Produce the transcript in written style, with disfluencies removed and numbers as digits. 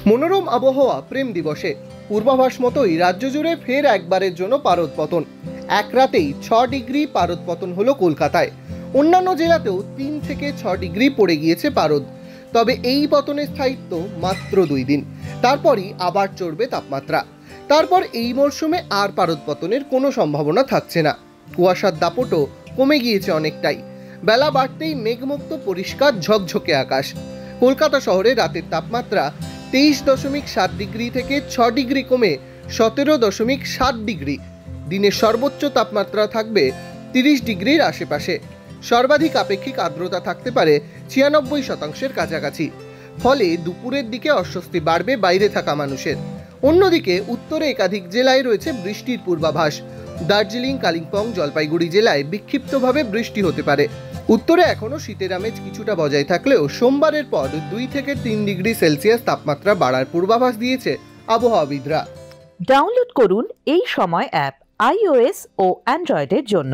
মনোরম আবহাওয়া প্রেম দিবসে পূর্বাভাস মতোই রাজ্য জুড়ে ফের একবারের জন্য পারদ পতন। এক রাতেই 6 ডিগ্রি পারদ পতন হলো কলকাতায়। অন্যান্য জেলাতেও 3 থেকে 6 ডিগ্রি পড়ে গিয়েছে পারদ। তবে এই পতনের স্থায়িত্ব মাত্র 2 দিন, তারপরই আবার চড়বে তাপমাত্রা। তারপর এই মরশুমে আর পারদ পতনের কোনো সম্ভাবনা থাকছে না। কুয়াশার দাপটও কমে গিয়েছে অনেকটাই। বেলা বাড়তেই মেঘমুক্ত পরিষ্কার ঝকঝকে আকাশ। কলকাতা শহরে রাতের তাপমাত্রা 23.7 ডিগ্রি থেকে 6 ডিগ্রি কমে 17.7 ডিগ্রি। দিনের সর্বোচ্চ তাপমাত্রা থাকবে 30 ডিগ্রির আশেপাশে। সর্বাধিক আপেক্ষিক আর্দ্রতা থাকতে পারে 96% কাছাকাছি। ফলে দুপুরের দিকে অস্বস্তি বাড়বে বাইরে থাকা মানুষের। অন্যদিকে উত্তরে একাধিক জেলায় রয়েছে বৃষ্টির পূর্বাভাস। দার্জিলিং, কালিম্পং, জলপাইগুড়ি জেলায় বিক্ষিপ্তভাবে বৃষ্টি হতে পারে। উত্তরে এখনও শীতের আমেজ কিছুটা বজায় থাকলেও সোমবারের পর 2 থেকে 3 ডিগ্রি সেলসিয়াস তাপমাত্রা বাড়ার পূর্বাভাস দিয়েছে আবহাওয়াবিদরা। ডাউনলোড করুন এই সময় অ্যাপ iOS ও অ্যান্ড্রয়েডের জন্য।